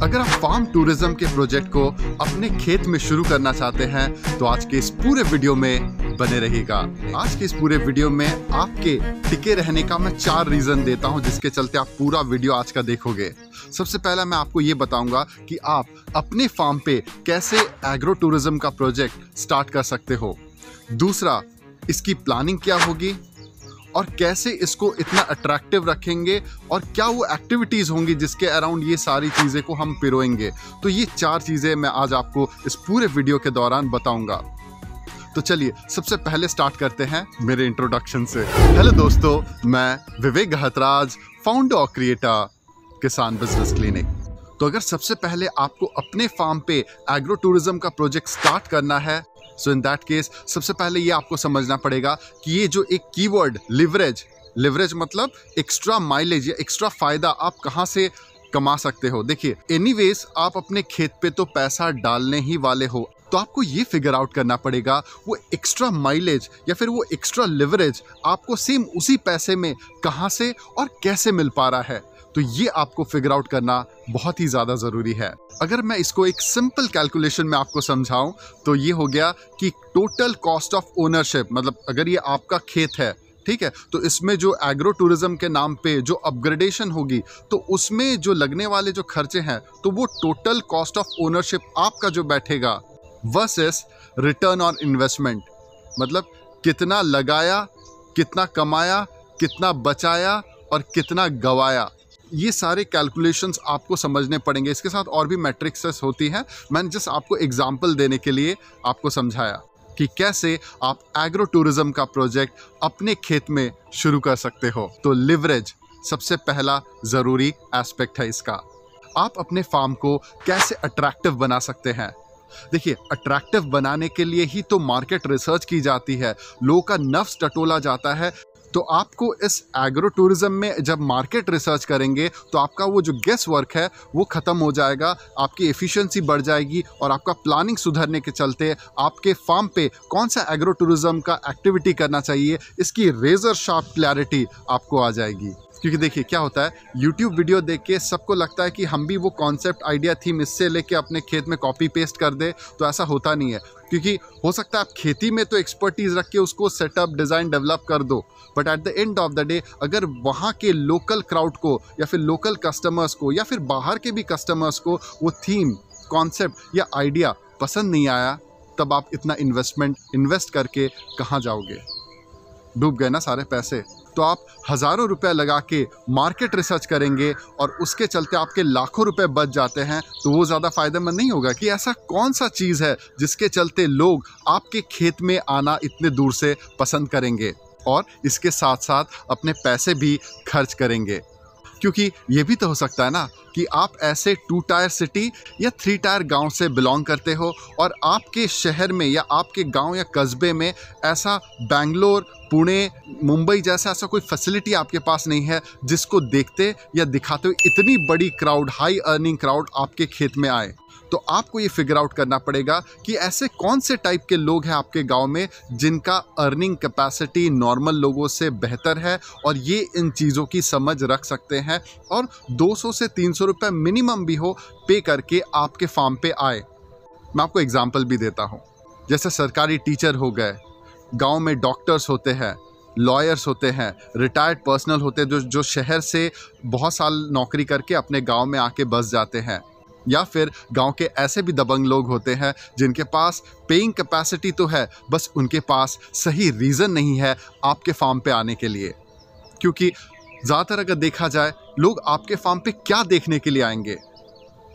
अगर आप farm tourism के प्रोजेक्ट को अपने खेत में शुरू करना चाहते हैं तो आज के इस पूरे वीडियो में बने रहिएगा। आज के इस पूरे वीडियो में आपके टिके रहने का मैं 4 रीजन देता हूं जिसके चलते आप पूरा वीडियो आज का देखोगे। सबसे पहला मैं आपको ये बताऊंगा कि आप अपने फार्म पे कैसे एग्रो टूरिज्म का प्रोजेक्ट स्टार्ट कर सकते हो। दूसरा, इसकी प्लानिंग क्या होगी और कैसे इसको इतना अट्रैक्टिव रखेंगे और क्या वो एक्टिविटीज़ होंगी जिसके अराउंड ये सारी चीज़ें को हम पिरोएंगे। तो ये 4 चीज़ें मैं आज आपको इस पूरे वीडियो के दौरान बताऊंगा। तो चलिए सबसे पहले स्टार्ट करते हैं मेरे इंट्रोडक्शन से। हेलो दोस्तों, मैं विवेक गहतराज, फाउंडर और क्रिएटर किसान बिजनेस क्लिनिक। तो अगर सबसे पहले आपको अपने फार्म पे एग्रो टूरिज्म का प्रोजेक्ट स्टार्ट करना है, सो इन दैट केस सबसे पहले ये आपको समझना पड़ेगा कि ये जो एक कीवर्ड लिवरेज मतलब एक्स्ट्रा माइलेज या एक्स्ट्रा फायदा आप कहाँ से कमा सकते हो। देखिए, एनीवेज आप अपने खेत पे तो पैसा डालने ही वाले हो, तो आपको ये फिगर आउट करना पड़ेगा वो एक्स्ट्रा माइलेज या फिर वो एक्स्ट्रा लिवरेज आपको सेम उसी पैसे में कहाँ से और कैसे मिल पा रहा है। तो ये आपको फिगर आउट करना बहुत ही ज़्यादा ज़रूरी है। अगर मैं इसको एक सिंपल कैलकुलेशन में आपको समझाऊं तो ये हो गया कि टोटल कॉस्ट ऑफ ओनरशिप, मतलब अगर ये आपका खेत है, ठीक है, तो इसमें जो एग्रो टूरिज्म के नाम पे जो अपग्रेडेशन होगी तो उसमें जो लगने वाले जो खर्चे हैं तो वो टोटल कॉस्ट ऑफ ओनरशिप आपका जो बैठेगा वर्सेस रिटर्न ऑन इन्वेस्टमेंट, मतलब कितना लगाया, कितना कमाया, कितना बचाया और कितना गवाया। ये सारे कैलकुलेशंस आपको समझने पड़ेंगे। इसके साथ और भी मैट्रिक्स होती हैं, मैंने जस्ट आपको एग्जांपल देने के लिए आपको समझाया कि कैसे आप एग्रो टूरिज्म का प्रोजेक्ट अपने खेत में शुरू कर सकते हो। तो लिवरेज सबसे पहला ज़रूरी एस्पेक्ट है इसका। आप अपने फार्म को कैसे अट्रैक्टिव बना सकते हैं। देखिए, अट्रैक्टिव बनाने के लिए ही तो मार्केट रिसर्च की जाती है, लोगों का नफ्स टटोला जाता है। तो आपको इस एग्रो टूरिज्म में जब मार्केट रिसर्च करेंगे तो आपका वो जो गेस वर्क है वो ख़त्म हो जाएगा, आपकी एफिशिएंसी बढ़ जाएगी और आपका प्लानिंग सुधरने के चलते आपके फार्म पे कौन सा एग्रो टूरिज्म का एक्टिविटी करना चाहिए इसकी रेजर शार्प क्लैरिटी आपको आ जाएगी। क्योंकि देखिए क्या होता है, YouTube वीडियो देख के सबको लगता है कि हम भी वो कॉन्सेप्ट, आइडिया, थीम इससे लेके अपने खेत में कॉपी पेस्ट कर दे, तो ऐसा होता नहीं है। क्योंकि हो सकता है आप खेती में तो एक्सपर्टीज़ रख के उसको सेटअप, डिज़ाइन, डेवलप कर दो, but at the end of the day अगर वहाँ के लोकल क्राउड को या फिर लोकल कस्टमर्स को या फिर बाहर के भी कस्टमर्स को वो थीम, कॉन्सेप्ट या आइडिया पसंद नहीं आया, तब आप इतना इन्वेस्ट करके कहाँ जाओगे? डूब गए ना सारे पैसे। तो आप हज़ारों रुपए लगा के मार्केट रिसर्च करेंगे और उसके चलते आपके लाखों रुपए बच जाते हैं, तो वो ज़्यादा फायदेमंद नहीं होगा। कि ऐसा कौन सा चीज़ है जिसके चलते लोग आपके खेत में आना इतने दूर से पसंद करेंगे और इसके साथ साथ अपने पैसे भी खर्च करेंगे। क्योंकि ये भी तो हो सकता है ना कि आप ऐसे 2 टायर सिटी या 3 टायर गांव से बिलोंग करते हो और आपके शहर में या आपके गांव या कस्बे में ऐसा बेंगलोर, पुणे, मुंबई जैसा ऐसा कोई फैसिलिटी आपके पास नहीं है जिसको देखते या दिखाते हुए इतनी बड़ी क्राउड, हाई अर्निंग क्राउड आपके खेत में आए। तो आपको ये फिगर आउट करना पड़ेगा कि ऐसे कौन से टाइप के लोग हैं आपके गांव में जिनका अर्निंग कैपेसिटी नॉर्मल लोगों से बेहतर है और ये इन चीज़ों की समझ रख सकते हैं और 200 से 300 रुपये मिनिमम भी हो पे करके आपके फार्म पे आए। मैं आपको एग्जाम्पल भी देता हूँ। जैसे सरकारी टीचर हो गए, गाँव में डॉक्टर्स होते हैं, लॉयर्स होते हैं, रिटायर्ड पर्सनल होते हैं जो शहर से बहुत साल नौकरी करके अपने गाँव में आके बस जाते हैं, या फिर गांव के ऐसे भी दबंग लोग होते हैं जिनके पास पेइंग कैपेसिटी तो है, बस उनके पास सही रीज़न नहीं है आपके फार्म पे आने के लिए। क्योंकि ज़्यादातर अगर देखा जाए लोग आपके फार्म पे क्या देखने के लिए आएंगे,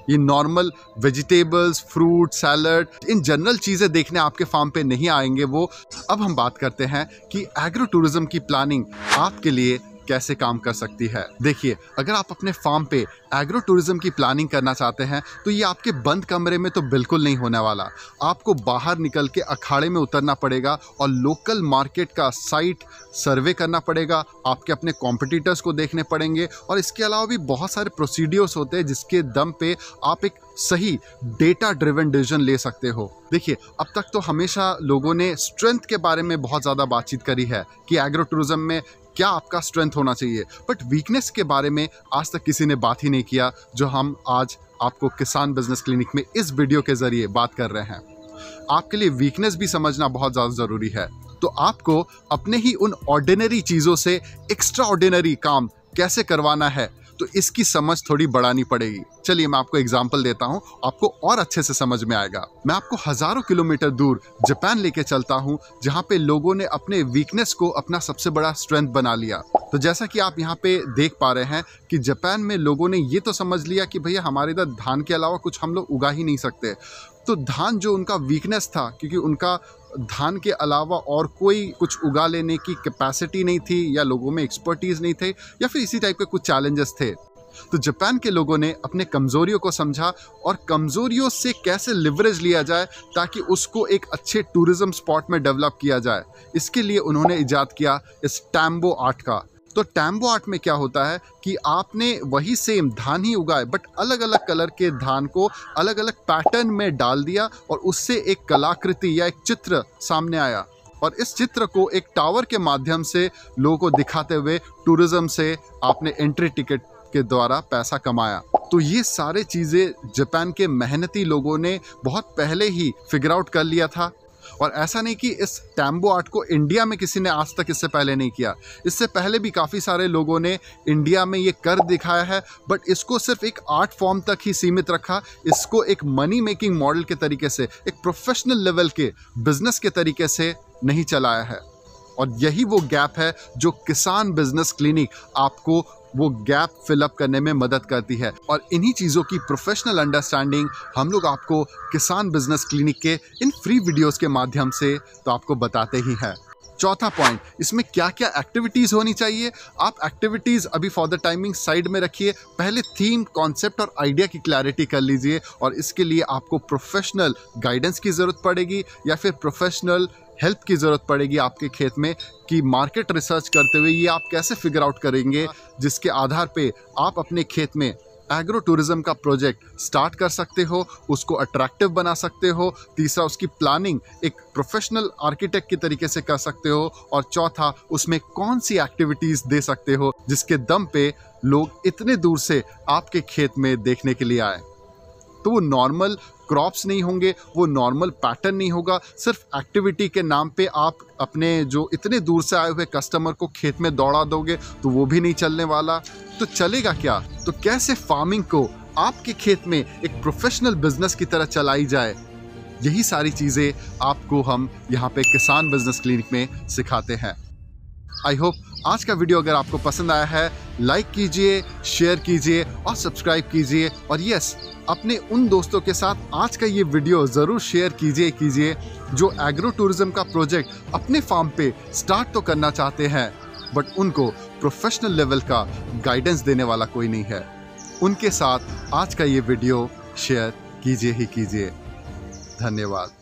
ये normal vegetables, fruit, salad, in general चीज़ें देखने आपके फार्म पे नहीं आएंगे वो। अब हम बात करते हैं कि एग्रो टूरिज्म की प्लानिंग आपके लिए कैसे काम कर सकती है। देखिए, अगर आप अपने फार्म पे एग्रो टूरिज्म की प्लानिंग करना चाहते हैं तो ये आपके बंद कमरे में तो बिल्कुल नहीं होने वाला। आपको बाहर निकल के अखाड़े में उतरना पड़ेगा और लोकल मार्केट का साइट सर्वे करना पड़ेगा, आपके अपने कॉम्पिटिटर्स को देखने पड़ेंगे और इसके अलावा भी बहुत सारे प्रोसीड्योर्स होते हैं जिसके दम पे आप एक सही डेटा ड्रिवन डिसीजन ले सकते हो। देखिए, अब तक तो हमेशा लोगों ने स्ट्रेंथ के बारे में बहुत ज़्यादा बातचीत करी है कि एग्रो टूरिज्म में क्या आपका स्ट्रेंथ होना चाहिए, बट वीकनेस के बारे में आज तक किसी ने बात ही नहीं किया, जो हम आज आपको किसान बिजनेस क्लिनिक में इस वीडियो के जरिए बात कर रहे हैं। आपके लिए वीकनेस भी समझना बहुत ज़्यादा ज़रूरी है। तो आपको अपने ही उन ऑर्डिनरी चीज़ों से एक्स्ट्रा ऑर्डिनरी काम कैसे करवाना है, तो इसकी समझ थोड़ी बढ़ानी पड़ेगी। चलिए मैं आपको एग्जांपल देता हूं, आपको और अच्छे से समझ में आएगा। मैं आपको हजारों किलोमीटर दूर जापान लेके चलता हूं, जहां पे लोगों ने अपने वीकनेस को अपना सबसे बड़ा स्ट्रेंथ बना लिया। तो जैसा कि आप यहां पे देख पा रहे हैं कि जापान में लोगों ने ये तो समझ लिया कि भैया हमारे इधर धान के अलावा कुछ हम लोग उगा ही नहीं सकते। तो धान जो उनका वीकनेस था, क्योंकि उनका धान के अलावा और कोई कुछ उगा लेने की कैपेसिटी नहीं थी, या लोगों में एक्सपर्टीज नहीं थे, या फिर इसी टाइप के कुछ चैलेंजेस थे। तो जापान के लोगों ने अपने कमजोरियों को समझा और कमजोरियों से कैसे लिवरेज लिया जाए ताकि उसको एक अच्छे टूरिज्म स्पॉट में डेवलप किया जाए। इसके लिए उन्होंने इजाद किया इस टैम्बो आर्ट का। तो टैम्बो आर्ट में क्या होता है कि आपने वही सेम धान ही उगाए, बट अलग अलग कलर के धान को अलग अलग पैटर्न में डाल दिया और उससे एक कलाकृति या एक चित्र सामने आया, और इस चित्र को एक टावर के माध्यम से लोगों को दिखाते हुए टूरिज्म से आपने एंट्री टिकट के द्वारा पैसा कमाया। तो ये सारे चीज़ें जापान के मेहनती लोगों ने बहुत पहले ही फिगर आउट कर लिया था। और ऐसा नहीं कि इस टैम्बो आर्ट को इंडिया में किसी ने आज तक इससे पहले नहीं किया। इससे पहले भी काफ़ी सारे लोगों ने इंडिया में ये कर दिखाया है, बट इसको सिर्फ एक आर्ट फॉर्म तक ही सीमित रखा। इसको एक मनी मेकिंग मॉडल के तरीके से, एक प्रोफेशनल लेवल के बिजनेस के तरीके से नहीं चलाया है। और यही वो गैप है जो किसान बिजनेस क्लिनिक आपको वो गैप फिलअप करने में मदद करती है। और इन्हीं चीज़ों की प्रोफेशनल अंडरस्टैंडिंग हम लोग आपको किसान बिजनेस क्लिनिक के इन फ्री वीडियोस के माध्यम से तो आपको बताते ही हैं। चौथा पॉइंट, इसमें क्या क्या एक्टिविटीज़ होनी चाहिए। आप एक्टिविटीज़ अभी फॉर द टाइमिंग साइड में रखिए, पहले थीम, कॉन्सेप्ट और आइडिया की क्लैरिटी कर लीजिए। और इसके लिए आपको प्रोफेशनल गाइडेंस की ज़रूरत पड़ेगी, या फिर प्रोफेशनल हेल्प की ज़रूरत पड़ेगी आपके खेत में, कि मार्केट रिसर्च करते हुए ये आप कैसे फिगर आउट करेंगे, जिसके आधार पे आप अपने खेत में एग्रो टूरिज्म का प्रोजेक्ट स्टार्ट कर सकते हो, उसको अट्रैक्टिव बना सकते हो। तीसरा, उसकी प्लानिंग एक प्रोफेशनल आर्किटेक्ट के तरीके से कर सकते हो। और चौथा, उसमें कौन सी एक्टिविटीज़ दे सकते हो जिसके दम पे लोग इतने दूर से आपके खेत में देखने के लिए आए। तो वो नॉर्मल क्रॉप्स नहीं होंगे, वो नॉर्मल पैटर्न नहीं होगा। सिर्फ एक्टिविटी के नाम पे आप अपने जो इतने दूर से आए हुए कस्टमर को खेत में दौड़ा दोगे तो वो भी नहीं चलने वाला। तो चलेगा क्या? तो कैसे फार्मिंग को आपके खेत में एक प्रोफेशनल बिजनेस की तरह चलाई जाए, यही सारी चीज़ें आपको हम यहाँ पे किसान बिजनेस क्लिनिक में सिखाते हैं। आई होप आज का वीडियो अगर आपको पसंद आया है, लाइक कीजिए, शेयर कीजिए और सब्सक्राइब कीजिए। और यस, अपने उन दोस्तों के साथ आज का ये वीडियो ज़रूर शेयर कीजिए जो एग्रो टूरिज्म का प्रोजेक्ट अपने फार्म पे स्टार्ट तो करना चाहते हैं, बट उनको प्रोफेशनल लेवल का गाइडेंस देने वाला कोई नहीं है। उनके साथ आज का ये वीडियो शेयर कीजिए ही कीजिए। धन्यवाद।